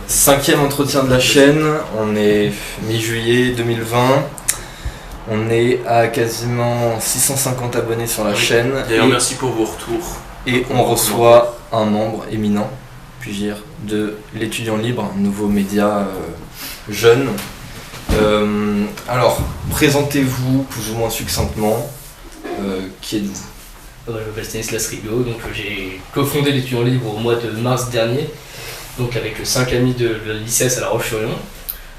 5e entretien de la chaîne, on est mi-juillet 2020. On est à quasiment 650 abonnés sur la chaîne. D'ailleurs, merci pour vos retours. Et on reçoit un membre éminent, puis-je dire, de l'Étudiant Libre, un nouveau média jeune. Alors, présentez-vous plus ou moins succinctement. Qui êtes-vous ? Je m'appelle Stanislas Rigaud, donc j'ai cofondé l'Étudiant Libre au mois de mars dernier, donc avec 5 amis de l'ICES à La Roche-sur-Yon.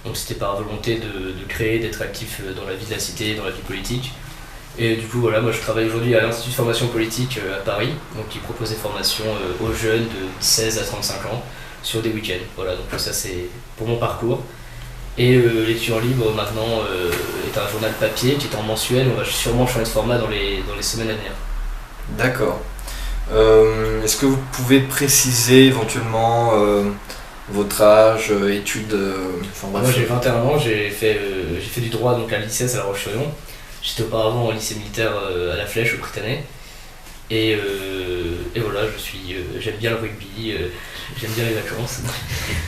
Donc c'était par volonté de créer, d'être actif dans la vie de la cité, dans la vie politique. Et du coup voilà, moi je travaille aujourd'hui à l'Institut de formation politique à Paris, donc qui propose des formations aux jeunes de 16 à 35 ans sur des week-ends. Voilà, donc ça c'est pour mon parcours. Et l'Étudiant Libre maintenant est un journal papier qui est en mensuel. On va sûrement changer de format dans les semaines à venir. D'accord. Est-ce que vous pouvez préciser éventuellement votre âge, études, Moi j'ai 21 ans, j'ai fait du droit donc à l'ICES à La Roche-sur-Yon. J'étais auparavant au lycée militaire à La Flèche au Britannique. Et voilà, j'aime bien le rugby, j'aime bien les vacances.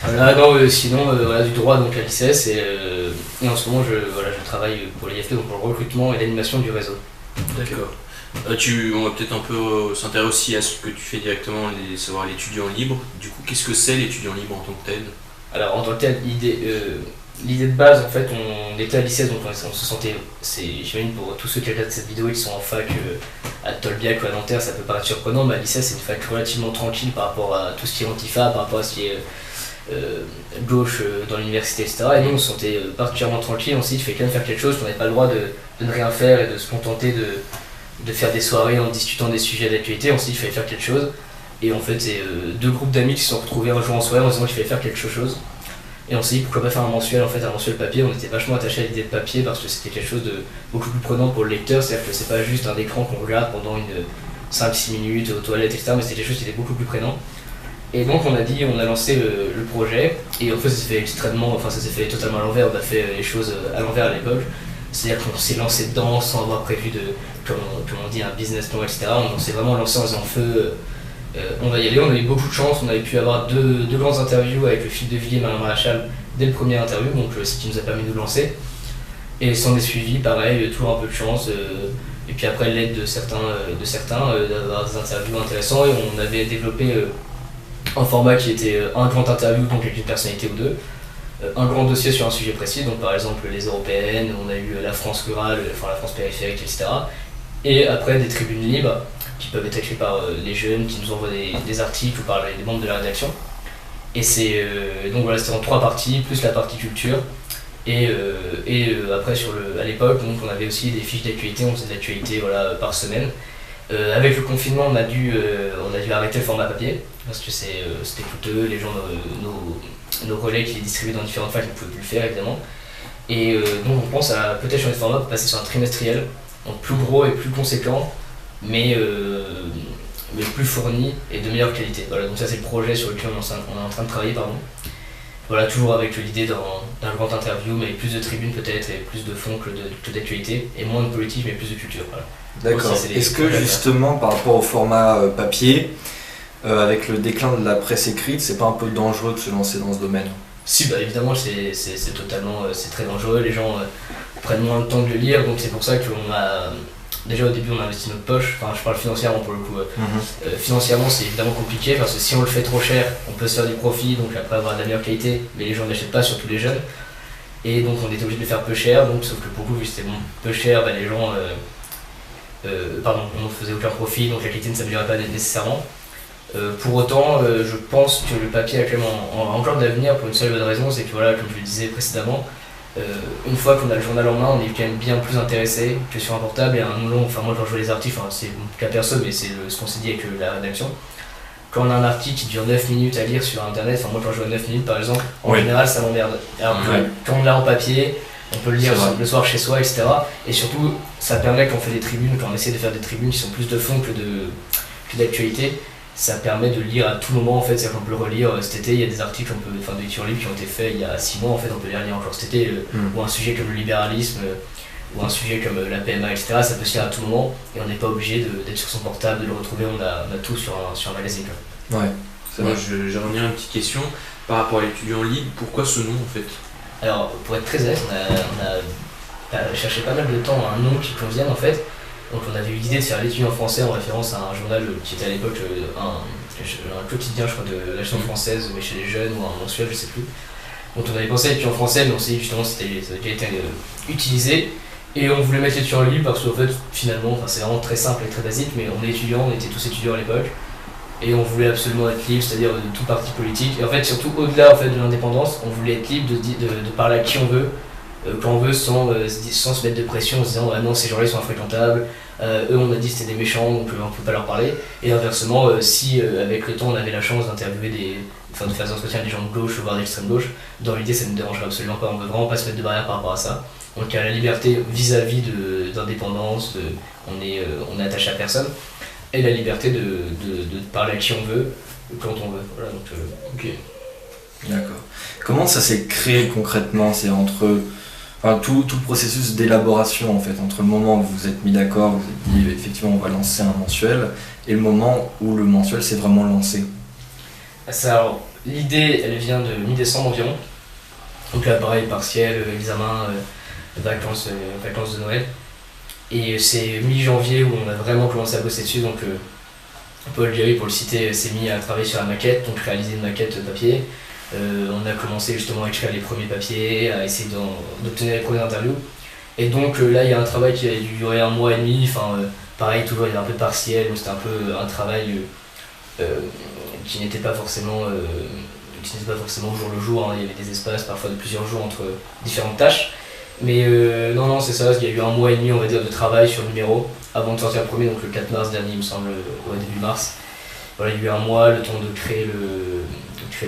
Voilà, non, sinon voilà, du droit donc à l'ICES et en ce moment je travaille pour l'IFP, donc pour le recrutement et l'animation du réseau. D'accord. On va peut-être un peu s'intéresser aussi à ce que tu fais directement, savoir l'étudiant libre. Du coup, qu'est-ce que c'est l'étudiant libre en tant que tel ? Alors en tant que tel, l'idée de base, en fait, on était à l'ICES, donc on se sentait, j'imagine pour tous ceux qui regardent cette vidéo et qui sont en fac à Tolbiac ou à Nanterre, ça peut paraître surprenant, mais à l'ICES c'est une fac relativement tranquille par rapport à tout ce qui est antifa, par rapport à ce qui est gauche dans l'université, etc. Et nous on se sentait particulièrement tranquille, on s'est dit qu'il fallait quand même faire quelque chose, qu'on n'avait pas le droit de ne rien faire et de se contenter de faire des soirées en discutant des sujets d'actualité. On s'est dit qu'il fallait faire quelque chose. Et en fait, c'est deux groupes d'amis qui se sont retrouvés un jour en soirée en disant qu'il fallait faire quelque chose. Et on s'est dit pourquoi pas faire un mensuel papier. On était vachement attachés à l'idée de papier parce que c'était quelque chose de beaucoup plus prenant pour le lecteur. C'est-à-dire que c'est pas juste un écran qu'on regarde pendant 5-6 minutes aux toilettes, etc. Mais c'était quelque chose qui était beaucoup plus prenant. Et donc on a lancé le projet. Et en fait, ça s'est fait totalement à l'envers. On a fait les choses à l'envers à l'époque. C'est-à-dire qu'on s'est lancé dedans sans avoir prévu comme on dit, un business plan, etc. On s'est vraiment lancé en disant on va y aller. On a eu beaucoup de chance, on avait pu avoir deux grandes interviews avec le Philippe de Villiers et Marion Maréchal dès le premier interview, donc ce qui nous a permis de nous lancer. Et s'en est suivi, pareil, toujours un peu de chance. Et puis après l'aide de certains d'avoir des interviews intéressantes. Et on avait développé un format qui était un grand interview, donc avec une personnalité ou deux. Un grand dossier sur un sujet précis, donc par exemple les européennes, on a eu la France rurale, enfin la France périphérique, etc. Et après des tribunes libres qui peuvent être écrites par les jeunes qui nous envoient des articles ou par les membres de la rédaction. Et donc voilà, c'était en 3 parties, plus la partie culture. Et après à l'époque, donc, on avait aussi des fiches d'actualité, on faisait de l'actualité par semaine. Avec le confinement, on a dû arrêter le format papier parce que c'était coûteux, les gens, nos relais qui les distribuaient dans différentes facs ne pouvaient plus le faire évidemment. Et donc on pense à peut-être changer de format pour passer sur un trimestriel, donc plus gros et plus conséquent, mais plus fourni et de meilleure qualité. Voilà, donc ça c'est le projet sur lequel on est en train de travailler, pardon. Voilà, toujours avec l'idée d'un grand interview, mais plus de tribunes peut-être, et plus de fond que d'actualité, et moins de politique, mais plus de culture. Voilà. D'accord. Est-ce que justement, par rapport au format papier, avec le déclin de la presse écrite, c'est pas un peu dangereux de se lancer dans ce domaine ? Si, bah évidemment, c'est totalement, c'est très dangereux, les gens prennent moins de temps de le lire, donc c'est pour ça qu'on a... Déjà au début on a investi notre poche, enfin je parle financièrement pour le coup. Financièrement c'est évidemment compliqué parce que si on le fait trop cher, on peut se faire du profit, donc après avoir de la meilleure qualité, mais les gens ne l'achètent pas, surtout les jeunes. Et donc on était obligé de le faire peu cher, donc sauf que pour vous vu que c'était peu cher, les gens on ne faisait aucun profit, donc la qualité ne s'améliorait pas nécessairement. Pour autant, je pense que le papier actuellement a encore de l'avenir pour une seule bonne raison, c'est que voilà, comme je le disais précédemment, une fois qu'on a le journal en main, on est quand même bien plus intéressé que sur un portable. Et moi quand je vois les articles, c'est mon cas perso, mais c'est ce qu'on s'est dit avec la rédaction. Quand on a un article qui dure 9 minutes à lire sur internet, moi quand je vois 9 minutes par exemple, en général ça m'emmerde. Alors quand on l'a en papier, on peut le lire le soir chez soi, etc. Et surtout, ça permet quand on fait des tribunes, quand on essaie de faire des tribunes qui sont plus de fond que d'actualité, ça permet de lire à tout moment en fait, c'est-à-dire qu'on peut le relire cet été, il y a des articles de lecture libre qui ont été faits il y a 6 mois en fait, on peut les relire encore cet été, ou un sujet comme le libéralisme, ou un sujet comme la PMA, etc. Ça peut se lire à tout moment et on n'est pas obligé d'être sur son portable, de le retrouver, on a tout sur un magazine. Ouais. Moi, j'ai revenir à une petite question par rapport à l'étudiant libre. Pourquoi ce nom en fait? Alors, pour être très honnête, on a cherché pas mal de temps un nom qui convienne en fait. Donc on avait eu l'idée de faire l'étudiant français en référence à un journal qui était à l'époque un quotidien, je crois, de l'action française, mais chez les jeunes, ou un mensuel, je sais plus. Donc on avait pensé à l'étudiant français, mais on s'est dit justement que ça avait déjà été utilisé. Et on voulait mettre l'étudiant libre parce qu'en fait, finalement, c'est vraiment très simple et très basique, mais on est étudiants, on était tous étudiants à l'époque. Et on voulait absolument être libre, c'est-à-dire de tout parti politique. Et en fait, surtout au-delà en fait, de l'indépendance, on voulait être libre de parler à qui on veut, quand on veut, sans se mettre de pression en se disant ah non, ces gens-là ils sont infréquentables, eux on a dit que c'était des méchants, donc on peut pas leur parler. Et inversement, si avec le temps on avait la chance d'interviewer de faire des entretiens avec des gens de gauche, voire d'extrême gauche, dans l'idée ça ne nous dérangerait absolument pas, on veut vraiment pas se mettre de barrière par rapport à ça. Donc il y a la liberté vis-à-vis d'indépendance, on est attaché à personne, et la liberté de parler à qui on veut, quand on veut. Voilà, donc, ok. D'accord. Comment ça s'est créé concrètement? C'est entre tout le processus d'élaboration en fait, entre le moment où vous vous êtes mis d'accord, vous vous êtes dit effectivement on va lancer un mensuel, et le moment où le mensuel s'est vraiment lancé. Alors, l'idée elle vient de mi-décembre environ. Donc là pareil, partiel, examen, vacances de Noël. Et c'est mi-janvier où on a vraiment commencé à bosser dessus. Donc Paul Guéry, pour le citer, s'est mis à travailler sur la maquette, donc réaliser une maquette papier. On a commencé justement à écrire les premiers papiers, à essayer d'obtenir les premières interviews. Et donc là il y a un travail qui a duré 1 mois et demi, pareil toujours il y a un peu de partiel, donc c'était un peu un travail qui n'était pas forcément au jour le jour, hein. Il y avait des espaces parfois de plusieurs jours entre différentes tâches. Mais non c'est ça, il y a eu 1 mois et demi on va dire de travail sur le numéro avant de sortir le premier, donc le 4 mars dernier il me semble, au début mars. Voilà, il y a eu 1 mois, le temps de créer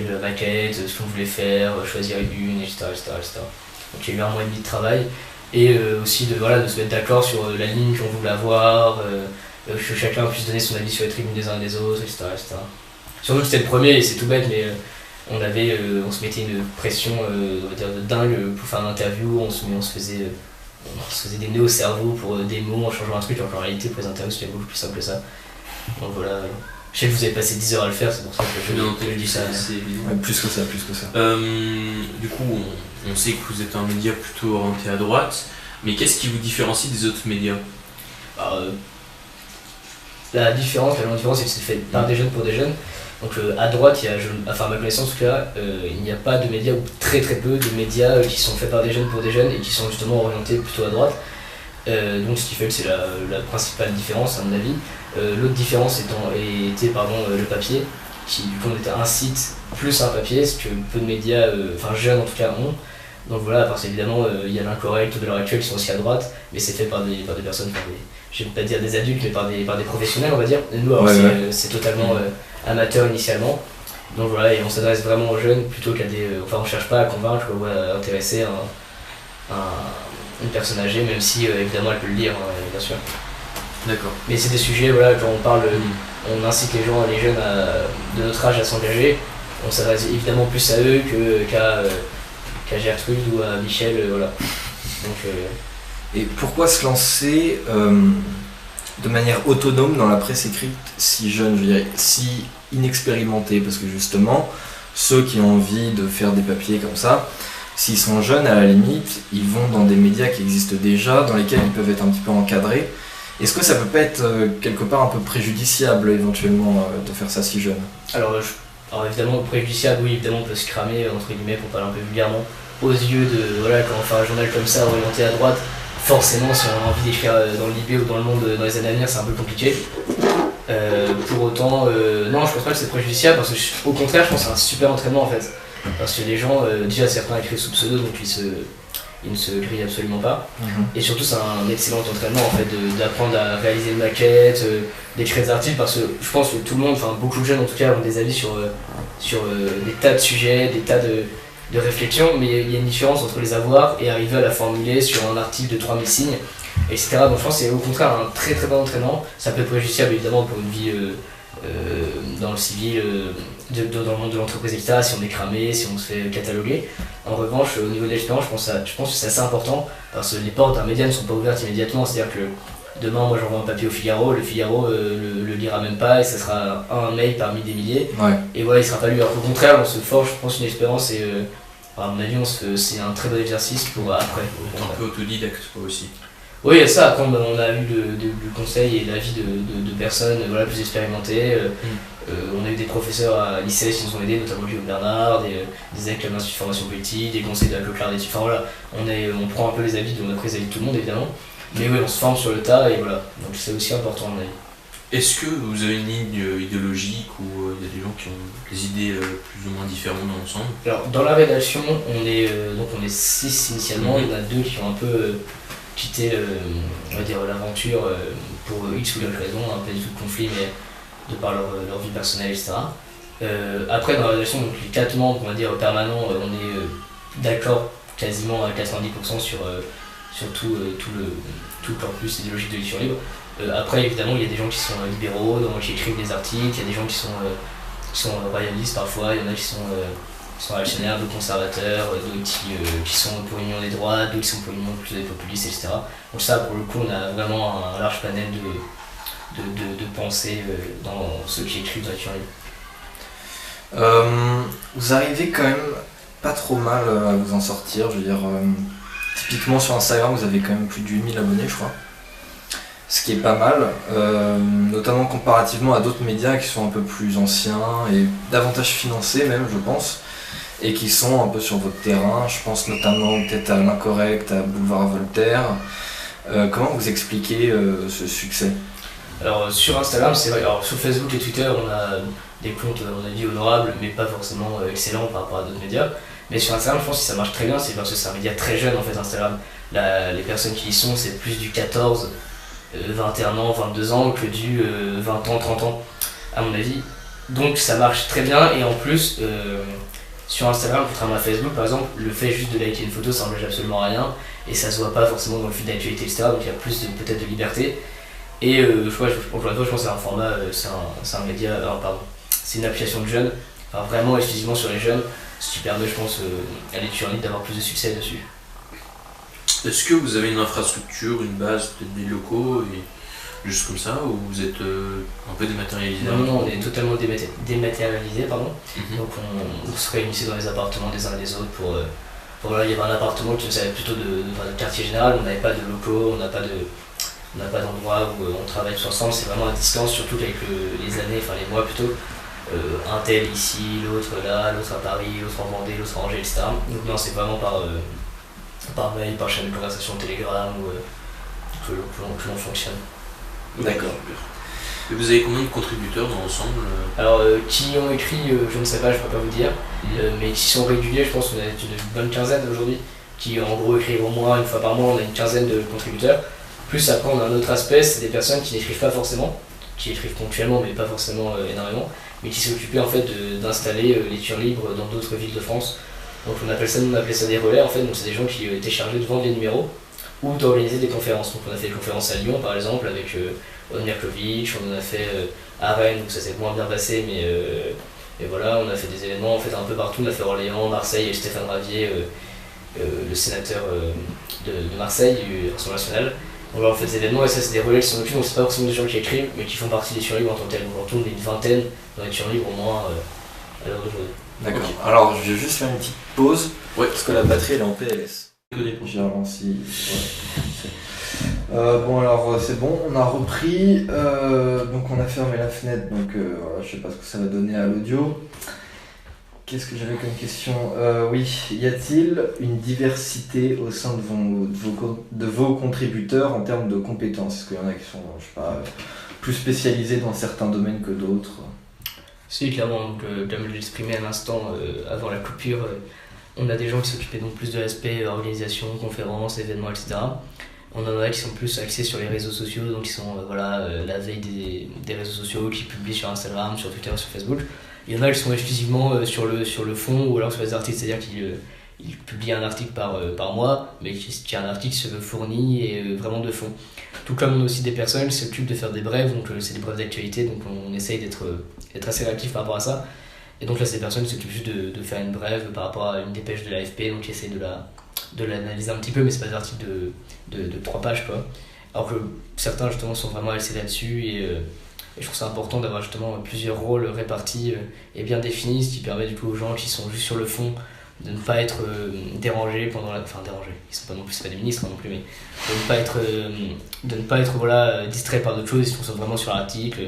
la maquette, ce qu'on voulait faire, choisir une, etc. Donc il y a eu 1 mois et demi de travail, et aussi de se mettre d'accord sur la ligne qu'on voulait avoir, que chacun puisse donner son avis sur les tribunes des uns et des autres, etc. Surtout que c'était le premier, et c'est tout bête, mais on se mettait une pression on va dire de dingue pour faire une interview, on se faisait des nœuds au cerveau pour des mots en changeant un truc, alors qu'en réalité pour les interviews c'était beaucoup plus simple que ça. Donc voilà. Je sais que vous avez passé 10 heures à le faire, c'est pour ça que je dis ça. Ouais, plus que ça. Du coup, on sait que vous êtes un média plutôt orienté à droite, mais qu'est-ce qui vous différencie des autres médias? La grande différence, c'est que c'est fait par des jeunes pour des jeunes. Donc à droite, à ma connaissance en tout cas, il n'y a pas de médias, ou très très peu de médias qui sont faits par des jeunes pour des jeunes et qui sont justement orientés plutôt à droite. Donc ce qui fait que c'est la principale différence à mon avis. L'autre différence était le papier, qui du coup était un site plus un papier, ce que peu de médias, jeunes en tout cas, ont. Donc voilà, à part ça évidemment, il y a l'Incorrect de l'heure actuelle qui sont aussi à droite, mais c'est fait par des personnes, je vais pas dire des adultes, mais par des professionnels on va dire. Et nous alors c'est totalement amateur initialement. Donc voilà, et on s'adresse vraiment aux jeunes plutôt qu'à on cherche pas à convaincre ou à intéresser une personne âgée, même si évidemment elle peut le lire, bien sûr. D'accord. Mais c'est des sujets, quand on parle, on incite les jeunes de notre âge à s'engager. On s'adresse évidemment plus à eux qu'à Gertrude ou à Michel, voilà. Donc, Et pourquoi se lancer de manière autonome dans la presse écrite si jeune, je dirais, si inexpérimenté? Parce que justement, ceux qui ont envie de faire des papiers comme ça, s'ils sont jeunes, à la limite, ils vont dans des médias qui existent déjà, dans lesquels ils peuvent être un petit peu encadrés. Est-ce que ça peut pas être quelque part un peu préjudiciable éventuellement de faire ça si jeune? Alors évidemment préjudiciable, oui, évidemment on peut se cramer entre guillemets pour parler un peu vulgairement aux yeux quand on fait un journal comme ça orienté à droite, forcément si on a envie d'écrire dans le Libé ou dans le Monde dans les années à venir c'est un peu compliqué. Pour autant, non je pense pas que c'est préjudiciable parce que au contraire je pense que c'est un super entraînement en fait. Parce que les gens, déjà certains écrivent sous pseudo donc ils ne se grillent absolument pas. Et surtout c'est un excellent entraînement en fait d'apprendre à réaliser une maquette, d'écrire des articles parce que je pense que tout le monde, beaucoup de jeunes en tout cas ont des avis sur des tas de sujets, des tas de réflexions, mais il y a une différence entre les avoir et arriver à la formuler sur un article de 3000 signes, etc. Donc je pense que c'est au contraire un très très bon entraînement. Ça peut être préjudiciable évidemment pour une vie dans le civil, dans le monde de l'entreprise, etc. Si on est cramé, si on se fait cataloguer. En revanche, au niveau de l'expérience, je pense que c'est assez important parce que les portes d'un média ne sont pas ouvertes immédiatement. C'est-à-dire que Demain, moi j'envoie un papier au Figaro, le Figaro le lira même pas et ça sera un mail parmi des milliers. Ouais. Et voilà, il sera pas lu. Alors qu'au contraire, on se forge, je pense, une expérience et à mon avis, c'est un très bon exercice pour après. T'es un peu autodidacte toi aussi. Oui, il y a ça. Après, on a eu du conseil et l'avis de personnes voilà, plus expérimentées. On a eu des professeurs à lycée qui nous ont aidés, notamment Guillaume Bernard, des écoles d'Institut de formation politique, des conseils de la Coclard d'études. Enfin voilà, on prend un peu les avis, on a pris les avis de tout le monde évidemment. Mais oui, on se forme sur le tas et voilà. Donc c'est aussi important à mon avis. Est-ce que vous avez une ligne idéologique ou il y a des gens qui ont des idées plus ou moins différentes dans l'ensemble? Alors dans la rédaction, on est 6 initialement, il y en a 2 qui ont un peu quitté on va dire, l'aventure pour X ou Y raison, un peu du tout de conflit, mais de par leur vie personnelle, etc. Après dans la rédaction, donc, les 4 membres, on va dire permanents, on est d'accord quasiment à 90% sur tout le corpus idéologique de Lecture Libre. Après, évidemment, il y a des gens qui sont libéraux, qui écrivent des articles, il y a des gens qui sont royalistes parfois, il y en a qui sont réactionnaires, d'autres conservateurs, d'autres qui sont pour l'union des droits, d'autres qui sont pour l'union plutôt des populistes, etc. Donc ça, pour le coup, on a vraiment un large panel de pensées dans ceux qui écrivent dans Lecture Libre. Vous arrivez quand même pas trop mal à vous en sortir, je veux dire, typiquement sur Instagram, vous avez quand même plus de 8000 abonnés, je crois. Ce qui est pas mal, notamment comparativement à d'autres médias qui sont un peu plus anciens et davantage financés même, je pense, et qui sont un peu sur votre terrain. Je pense notamment peut-être à L'Incorrect, à Boulevard Voltaire. Comment vous expliquez ce succès? Alors sur Instagram, c'est vrai, alors sur Facebook et Twitter, on a des comptes, on a dit honorables, mais pas forcément excellents par rapport à d'autres médias. Mais sur Instagram, je pense que ça marche très bien, c'est parce que c'est un média très jeune en fait, Instagram. Les personnes qui y sont, c'est plus du 14, 21 ans, 22 ans que du 20 ans, 30 ans, à mon avis. Donc ça marche très bien et en plus, sur Instagram, contrairement à Facebook par exemple, le fait juste de liker une photo, ça n'engage absolument à rien et ça se voit pas forcément dans le feed d'actualité, etc. Donc il y a plus peut-être de liberté. Et je pense que c'est un format, c'est un média, pardon, c'est une application de jeunes, enfin vraiment exclusivement sur les jeunes, ce qui permet, je pense, à Lecture Libre d'avoir plus de succès dessus. Est-ce que vous avez une infrastructure, une base, peut-être des locaux, et juste comme ça, ou vous êtes un peu dématérialisé? Non, on est totalement dématérialisé, pardon. Donc on se réunissait dans les appartements des uns et des autres pour là, il y avait un appartement qui nous servait plutôt de quartier général, on n'avait pas de locaux, on n'a pas d'endroit où on travaille tous ensemble, c'est vraiment à distance, surtout qu'avec les années, enfin les mois plutôt, un tel ici, l'autre là, l'autre à Paris, l'autre en Vendée, l'autre en Angers, etc. Donc non, c'est vraiment par mail, par chaîne de conversation Telegram que l'on fonctionne. D'accord. Et vous avez combien de contributeurs dans l'ensemble? Alors, qui ont écrit, je ne sais pas, je ne peux pas vous dire, mais qui sont réguliers, je pense qu'on a une bonne quinzaine aujourd'hui, qui en gros écrivent au moins une fois par mois, on a une quinzaine de contributeurs. Plus après, on a un autre aspect, c'est des personnes qui n'écrivent pas forcément, qui écrivent ponctuellement, mais pas forcément énormément, mais qui s'est occupé en fait d'installer Lecture Libre dans d'autres villes de France. Donc on appelait ça des relais en fait, donc c'est des gens qui étaient chargés de vendre les numéros ou d'organiser des conférences. Donc on a fait des conférences à Lyon par exemple avec Od Mirkovic, on en a fait à Rennes, donc ça s'est moins bien passé, mais et voilà, on a fait des événements en fait un peu partout, on a fait Orléans, Marseille, avec Stéphane Ravier, le sénateur de Marseille, du Rassemblement National. Donc là, on fait des événements et ça c'est des relais qui sont occupés, donc c'est pas forcément des gens qui écrivent, mais qui font partie des Lecture Libre en tant que tel. Donc on tourne une vingtaine dans les Lecture Libre au moins à l'heure d'aujourd'hui. D'accord. Okay. Alors je vais juste faire une petite pause, parce que la batterie elle est en PLS. J'ai ralenti. Ouais. Bon alors c'est bon, on a repris, donc on a fermé la fenêtre, donc voilà, je sais pas ce que ça va donner à l'audio. Qu'est-ce que j'avais comme question? Oui, y a-t-il une diversité au sein de vos contributeurs en termes de compétences? Est-ce qu'il y en a qui sont, je sais pas, plus spécialisés dans certains domaines que d'autres? Si, clairement, donc, comme je l'ai exprimé à l'instant avant la coupure, on a des gens qui s'occupaient donc plus de l'aspect organisation, conférences, événements, etc. On en a qui sont plus axés sur les réseaux sociaux, donc qui sont la veille des réseaux sociaux, qui publient sur Instagram, sur Twitter, sur Facebook. Il y en a qui sont exclusivement sur le fond ou alors sur les articles, c'est-à-dire qu'ils publient un article par mois, mais qui est un article qui se fournit et vraiment de fond. Tout comme on a aussi des personnes qui s'occupent de faire des brèves, donc c'est des brèves d'actualité, donc on essaye d'être assez réactif par rapport à ça. Et donc là, c'est des personnes qui s'occupent juste de faire une brève par rapport à une dépêche de l'AFP, donc qui essayent de l'analyser un petit peu, mais c'est pas des articles de 3 pages quoi. Alors que certains justement sont vraiment axés là-dessus et je trouve ça important d'avoir justement plusieurs rôles répartis et bien définis, ce qui permet du coup aux gens qui sont juste sur le fond de ne pas être dérangés pendant la... Enfin dérangés, ils sont pas non plus, c'est pas des ministres non plus, mais de ne pas être voilà, distraits par d'autres choses, ils sont vraiment sur l'article.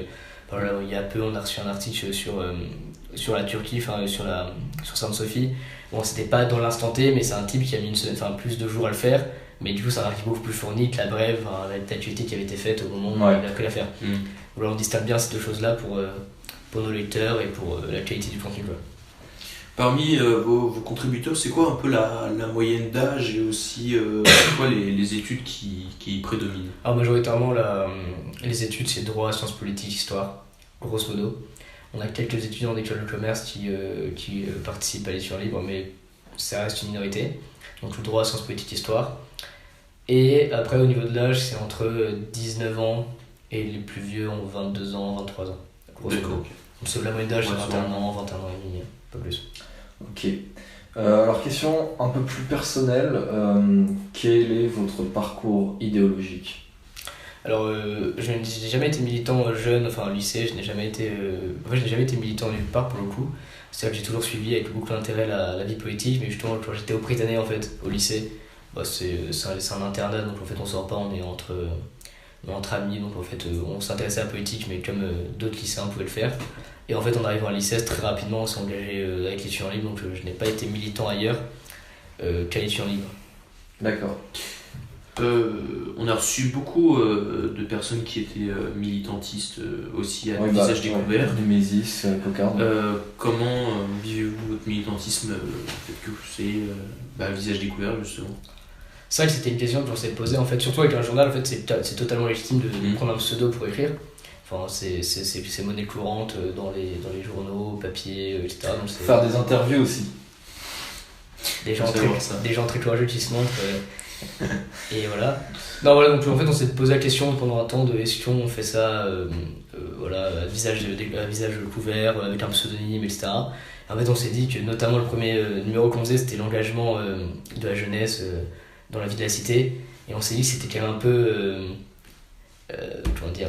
Voilà, il y a peu on a reçu un article sur la Turquie, enfin sur Sainte-Sophie. Bon, c'était pas dans l'instant T, mais c'est un type qui a mis plus de jours à le faire. Mais du coup, c'est un article beaucoup plus fourni que la brève, l'actualité qui avait été faite au moment où il a que l'affaire. Voilà, on distingue bien ces deux choses-là pour nos lecteurs et pour la qualité du contenu. Parmi vos contributeurs, c'est quoi un peu la moyenne d'âge et aussi quoi les études qui prédominent? Alors majoritairement, les études, c'est droit, sciences politiques, histoire, grosso modo. On a quelques étudiants d'école de commerce qui participent à l'étudiant libre, mais ça reste une minorité. Donc le droit, sciences politiques, histoire. Et après, au niveau de l'âge, c'est entre 19 ans et les plus vieux ont 22 ans, 23 ans. Grosso modo. Donc c'est la moyenne d'âge, c'est 21 ans, 21 ans et demi, pas plus. Ok. Alors, question un peu plus personnelle. Quel est votre parcours idéologique ? Alors, je n'ai jamais été militant jeune, enfin au lycée, je n'ai jamais été militant nulle part pour le coup. C'est-à-dire que j'ai toujours suivi avec beaucoup d'intérêt la vie politique, mais justement quand j'étais au Prytanée en fait, au lycée, c'est un internat, donc en fait on sort pas, on est entre amis, donc en fait on s'intéressait à la politique, mais comme d'autres lycéens pouvaient le faire. Et en fait en arrivant à l'ICES, très rapidement on s'est engagé avec l'étudiant libre, donc je n'ai pas été militant ailleurs qu'à l'étudiant libre. D'accord. On a reçu beaucoup de personnes qui étaient militantistes aussi à visage découvert. Némésis, Cocarde. Comment vivez-vous votre militantisme peut-être que c'est à visage découvert justement? C'est vrai que c'était une question que l'on s'est posée en fait, surtout avec un journal, en fait c'est totalement légitime de prendre un pseudo pour écrire. Enfin, c'est monnaie courante dans les journaux, papier, etc. Donc faire des interviews aussi. Des gens très courageux qui se montrent. Et voilà. Non, voilà, donc en fait on s'est posé la question pendant un temps de est-ce qu'on fait ça à visage couvert, avec un pseudonyme, etc. Et en fait on s'est dit que notamment le premier numéro qu'on faisait c'était l'engagement de la jeunesse dans la vie de la cité. Et on s'est dit que c'était quand même un peu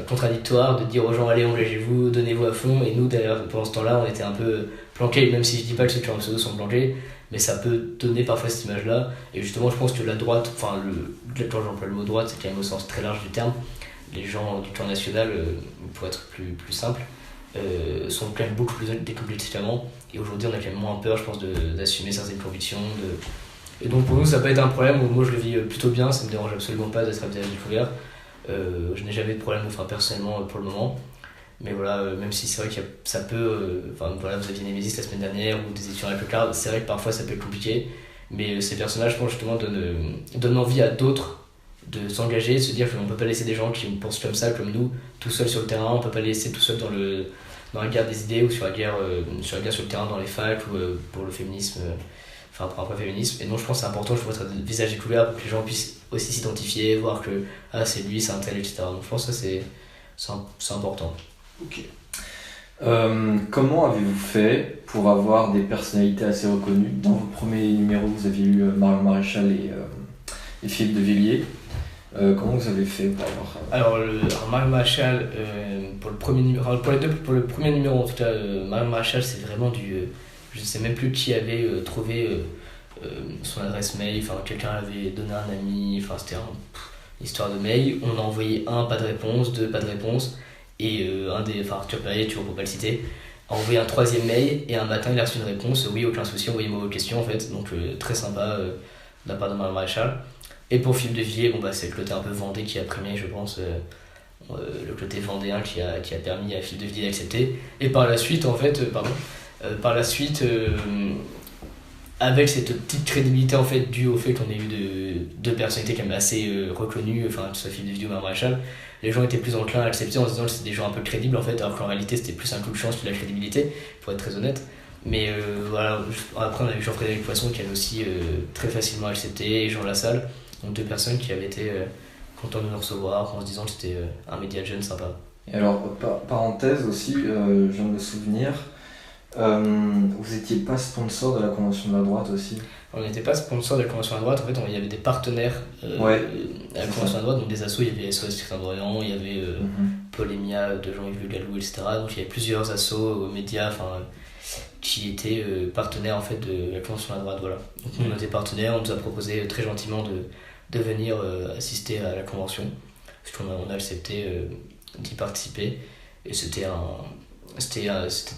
contradictoire de dire aux gens allez engagez-vous, donnez-vous à fond. Et nous d'ailleurs pendant ce temps-là on était un peu planqués, même si je dis pas que ceux qui ont un pseudo sont planqués. Mais ça peut donner parfois cette image-là. Et justement, je pense que la droite, quand j'emploie le mot droite, c'est quand même au sens très large du terme. Les gens du camp national, pour être plus simple, sont quand même beaucoup plus décomplexés qu'avant. Et aujourd'hui, on a quand même moins peur, je pense, d'assumer certaines convictions. Et donc pour nous, ça peut être un problème. Moi, je le vis plutôt bien. Ça me dérange absolument pas d'être à visage découvert. Je n'ai jamais de problème, personnellement, pour le moment. Mais voilà, même si c'est vrai que ça peut... vous aviez Némésis la semaine dernière ou des étudiants avec le card, c'est vrai que parfois ça peut être compliqué. Mais ces personnages, je pense, justement, donnent envie à d'autres de s'engager, de se dire qu'on ne peut pas laisser des gens qui pensent comme ça, comme nous, tout seuls sur le terrain. On ne peut pas les laisser tout seuls dans la guerre des idées ou sur la guerre sur le terrain dans les facs ou pour le féminisme, pour un vrai féminisme. Et non, je pense que c'est important, je pense, être visage découvert pour que les gens puissent aussi s'identifier, voir que c'est lui, c'est un tel, etc. Donc je pense que ça, c'est important. Ok. Comment avez-vous fait pour avoir des personnalités assez reconnues? Dans vos premiers numéros, vous aviez eu Marion Maréchal et Philippe de Villiers. Comment vous avez fait pour avoir ça? Alors Marion Maréchal, pour le premier numéro, pour le premier numéro en tout cas, Marion Maréchal c'est vraiment je ne sais même plus qui avait trouvé son adresse mail, quelqu'un avait donné à un ami, c'était une histoire de mail. On a envoyé pas de réponse, pas de réponse. Et Arthur Perrier, toujours pour pas le citer, a envoyé un troisième mail et un matin il a reçu une réponse, oui aucun souci, envoyez-moi vos questions en fait, donc très sympa de la part de Marion Maréchal. Et pour Philippe de Villiers, c'est le côté un peu vendé qui a primé, je pense, le côté vendéen qui a permis à Philippe de Villiers d'accepter. Et par la suite avec cette petite crédibilité en fait due au fait qu'on ait eu deux personnalités quand même assez reconnues, que ce soit Philippe de Villiers ou Marion Maréchal, les gens étaient plus enclins à accepter en se disant que c'était des gens un peu crédibles en fait, alors qu'en réalité c'était plus un coup de chance que de la crédibilité, pour être très honnête. Mais voilà, après on a eu Jean-Frédéric Poisson qui avait aussi très facilement accepté, et Jean Lassalle, donc deux personnes qui avaient été contents de nous recevoir en se disant que c'était un média jeune sympa. Et alors, parenthèse aussi, je viens de me souvenir, Vous étiez pas sponsor de la Convention de la droite aussi? On n'était pas sponsor de la Convention de la droite, en fait il y avait des partenaires Ouais, à la c'est Convention ça. de la droite, donc des assos, il y avait SOS Christian d'Orient, il y avait Polémia de Jean-Yves Le Gallou, etc. Donc il y avait plusieurs assos, médias, qui étaient partenaires en fait de la Convention de la droite, voilà. Donc nous on était partenaires, on nous a proposé très gentiment de venir assister à la convention, parce qu'on a accepté d'y participer, et c'était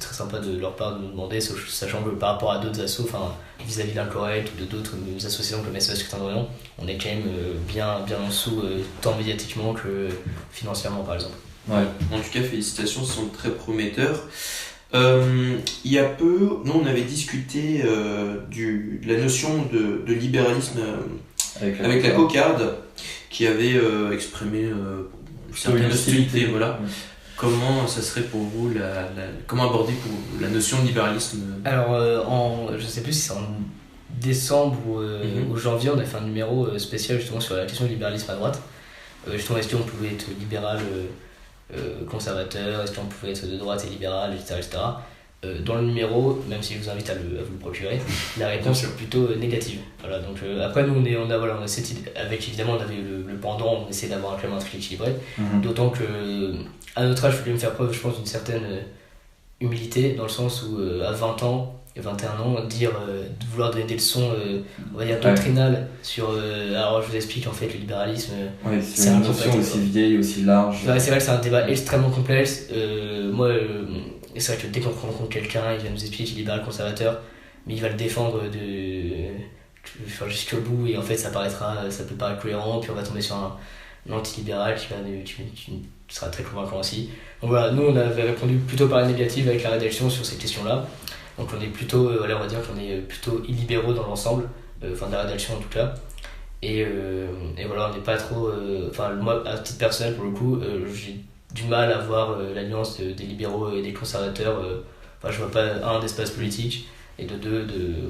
très sympa de leur part de nous demander, sachant que par rapport à d'autres assos, vis-à-vis d'Incorrect ou de d'autres associations comme SOS Christian d'Orient, on est quand même bien en dessous, tant médiatiquement que financièrement par exemple. Ouais. En tout cas, félicitations, ce sont très prometteurs. Il y a peu, nous on avait discuté de la notion de libéralisme avec la cocarde qui avait exprimé une certaine hostilité. Voilà. Ouais. Comment ça serait pour vous, comment aborder pour la notion de libéralisme? Alors, je sais plus si c'est en décembre ou janvier, on a fait un numéro spécial justement sur la question du libéralisme à droite. Justement, est-ce qu'on pouvait être libéral conservateur, est-ce qu'on pouvait être de droite et libéral, etc. Dans le numéro, même si je vous invite à vous le procurer, la réponse est plutôt négative. Voilà, donc, après, nous, on a cette idée, avec évidemment, on avait le pendant, on essayait d'avoir quand même un truc équilibré, d'autant que à notre âge, il fallait me faire preuve, je pense, d'une certaine humilité, dans le sens où à 20 ans et 21 ans, de vouloir donner des leçons, on va dire, doctrinales sur. Alors, je vous explique, en fait, le libéralisme. Ouais, c'est une notion aussi vieille, aussi large. Ouais, c'est vrai que c'est un débat extrêmement complexe. Moi, c'est vrai que dès qu'on rencontre quelqu'un, il va nous expliquer qu'il est libéral conservateur, mais il va le défendre jusqu'au bout, et en fait, ça peut paraître cohérent, puis on va tomber sur un anti-libéral qui sera très convaincant aussi. Donc voilà, nous on avait répondu plutôt par la négative avec la rédaction sur ces questions-là. Donc on est plutôt, on va dire qu'on est plutôt illibéraux dans l'ensemble, de la rédaction en tout cas. Et voilà, on n'est pas trop. Moi, à titre personnel, pour le coup, j'ai du mal à voir l'alliance des libéraux et des conservateurs. Je vois pas, d'espace politique, et de deux,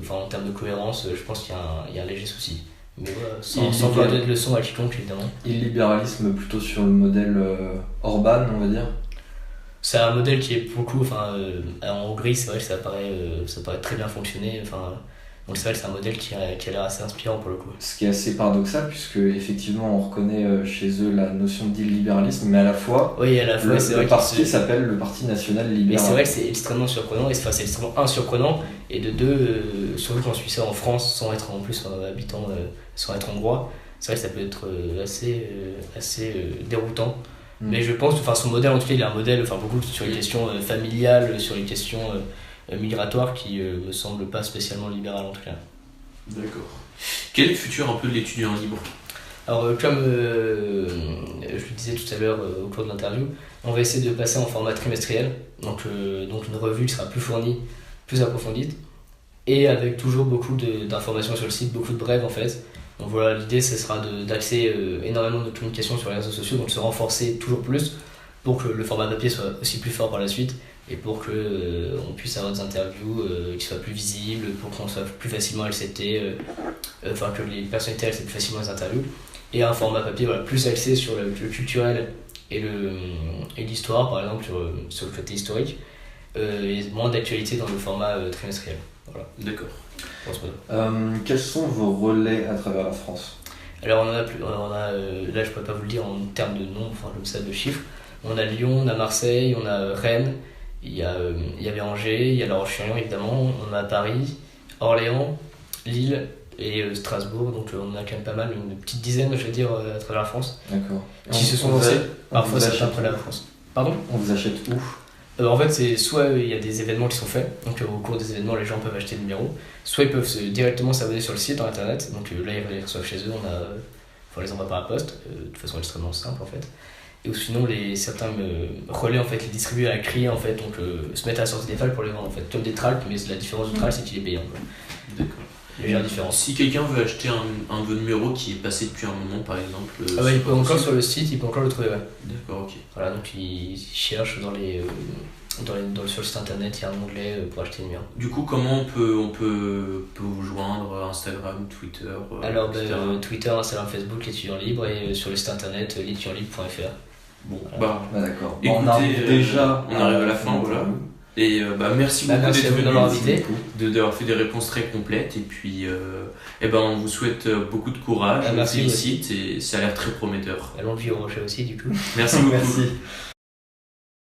en termes de cohérence, je pense qu'il y a un léger souci. Mais voilà, sans vouloir donner de leçons à quiconque, évidemment. Et le libéralisme plutôt sur le modèle Orban, on va dire? C'est un modèle qui est beaucoup, en Hongrie, c'est vrai que ça paraît très bien fonctionner. Donc c'est vrai que c'est un modèle qui a l'air assez inspirant pour le coup. Ce qui est assez paradoxal, puisque effectivement on reconnaît chez eux la notion d'illibéralisme, mais à la fois, c'est vrai, le parti s'appelle le Parti National Libéral. Mais c'est vrai que c'est extrêmement surprenant, c'est extrêmement surprenant, et de deux, surtout quand on suit ça en France, sans être en plus habitant, sans être hongrois, c'est vrai que ça peut être assez déroutant. Mais je pense que son modèle, en tout cas, il a un modèle beaucoup sur les questions familiales, sur les questions migratoires, qui me semble pas spécialement libéral en tout cas. D'accord. Quel est le futur un peu de l'étudiant libre? Alors, comme je le disais tout à l'heure au cours de l'interview, on va essayer de passer en format trimestriel, donc une revue qui sera plus fournie, plus approfondie, et avec toujours beaucoup d'informations sur le site, beaucoup de brèves en fait. Donc voilà, l'idée ce sera d'axer énormément de communication sur les réseaux sociaux, donc se renforcer toujours plus pour que le format papier soit aussi plus fort par la suite, et pour que on puisse avoir des interviews qui soient plus visibles, pour qu'on soit plus facilement accepté, que les personnalités acceptent plus facilement les interviews, et un format papier plus axé sur le culturel et l'histoire, par exemple sur le côté historique, et moins d'actualité dans le format trimestriel. Voilà. D'accord. Quels sont vos relais à travers la France? Alors là je pourrais pas vous le dire en termes de nom, comme ça, de chiffres. On a Lyon, on a Marseille, on a Rennes, il y avait Angers, il y a La Roche-sur-Yon évidemment, on a Paris, Orléans, Lille et Strasbourg, donc on a quand même pas mal, une petite dizaine je veux dire à travers la France. D'accord. Qui se sont lancés, parfois c'est après la France. Pardon? On vous achète où? En fait, c'est soit il y a des événements qui sont faits, donc au cours des événements les gens peuvent acheter le numéro, soit ils peuvent directement s'abonner sur le site, dans internet, donc là ils les reçoivent chez eux, on les envoie par la poste, de toute façon extrêmement simple en fait. Et sinon certains relais en fait les distribuent à la criée en fait, donc se mettent à la sortie des fals pour les vendre en fait, comme des tracts, mais la différence du tract c'est qu'il est payant. D'accord. Légère différence. Si quelqu'un veut acheter un de vos numéros qui est passé depuis un moment par exemple, il peut encore sur le site, il peut encore le trouver, ouais. D'accord, ok. Voilà, donc il cherche sur le site internet, il y a un onglet pour acheter le numéro. Du coup, comment on peut vous joindre? Instagram, Twitter, Alors Twitter, Instagram, Facebook, l'étudiant libre, et sur le site internet l'étudianlibre.fr. Bon, d'accord. Écoutez, on arrive déjà à la fin, voilà. Et merci beaucoup merci d'être à vous d'avoir venu, invité. d'avoir fait des réponses très complètes. Et puis, on vous souhaite beaucoup de courage, on vous merci félicite et ça a l'air très prometteur. Et longue vie au rocher aussi, du coup. Merci beaucoup. Merci.